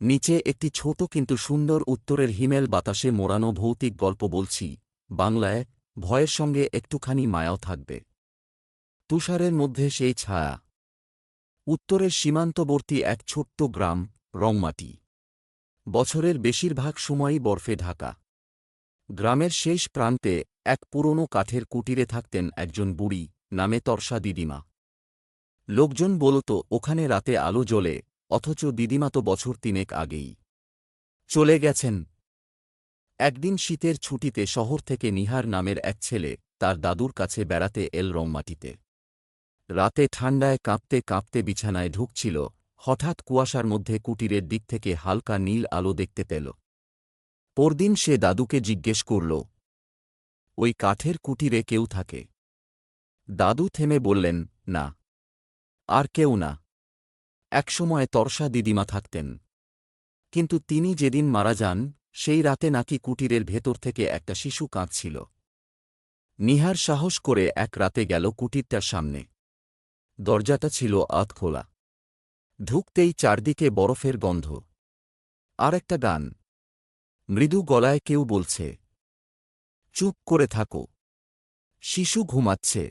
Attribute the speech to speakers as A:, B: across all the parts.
A: নিচে একটি ছোট কিন্তু সুন্দর উত্তরের হিমেল বাতাসে মোড়ানো ভৌতিক গল্প বলছি, বাংলায়। ভয়ের সঙ্গে একটুখানি মায়াও থাকবে। তুষারের মধ্যে সেই ছায়া। উত্তরের সীমান্তবর্তী এক ছোট্ট গ্রাম, রংমাটি। বছরের বেশিরভাগ সময়ই বরফে ঢাকা। গ্রামের শেষ প্রান্তে এক পুরনো কাঠের কুটিরে থাকতেন একজন বুড়ি, নামে তর্ষা দিদিমা। লোকজন বলত ওখানে রাতে আলো জ্বলে, অথচ দিদিমা তো বছর তিনেক আগেই চলে গেছেন। একদিন শীতের ছুটিতে শহর থেকে নিহার নামের এক ছেলে তার দাদুর কাছে বেড়াতে এল রংমাটিতে। রাতে ঠান্ডায় কাঁপতে কাঁপতে বিছানায় ঢুকছিল, হঠাৎ কুয়াশার মধ্যে কুটিরের দিক থেকে হালকা নীল আলো দেখতে পেল। পরদিন সে দাদুকে জিজ্ঞেস করল, ওই কাঠের কুটিরে কেউ থাকে? দাদু থেমে বললেন, না, আর কেউ না। একসময় তর্ষা দিদিমা থাকতেন, কিন্তু তিনি যেদিন মারা যান সেই রাতে নাকি কুটিরের ভেতর থেকে একটা শিশু কাঁদছিল। নিহার সাহস করে এক রাতে গেল কুটিরটার সামনে। দরজাটা ছিল আধ খোলা। ঢুকতেই চারদিকে বরফের গন্ধ। আর একটা গান, মৃদু গলায় কেউ বলছে, চুপ করে থাকো, শিশু ঘুমাচ্ছে।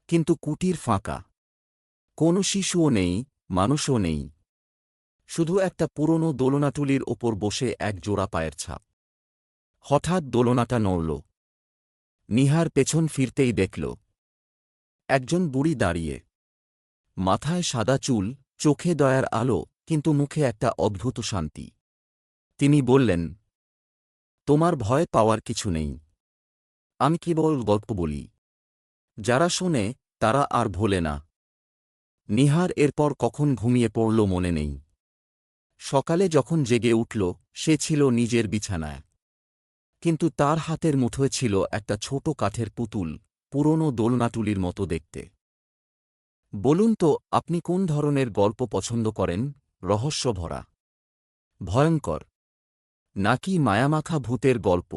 A: কিন্তু কুটির ফাঁকা। কোনো শিশুও নেই, মানুষও নেই। শুধু একটা পুরনো দোলনাটুলির ওপর বসে এক জোড়া পায়ের ছাপ। হঠাৎ দোলনাটা নড়ল। নিহার পেছন ফিরতেই দেখল একজন বুড়ি দাঁড়িয়ে। মাথায় সাদা চুল, চোখে দয়ার আলো, কিন্তু মুখে একটা অদ্ভুত শান্তি। তিনি বললেন, তোমার ভয় পাওয়ার কিছু নেই। আমি কেবল গল্প বলি। যারা শোনে তারা আর ভোলে না। নিহার এরপর কখন ঘুমিয়ে পড়ল মনে নেই। সকালে যখন জেগে উঠল সে ছিল নিজের বিছানায়। কিন্তু তার হাতের মুঠোয় ছিল একটা ছোট কাঠের পুতুল, পুরনো দোলনাটুলির মতো দেখতে। বলুন তো, আপনি কোন ধরনের গল্প পছন্দ করেন? রহস্যভরা, ভয়ঙ্কর, নাকি মায়ামাখা ভূতের গল্প?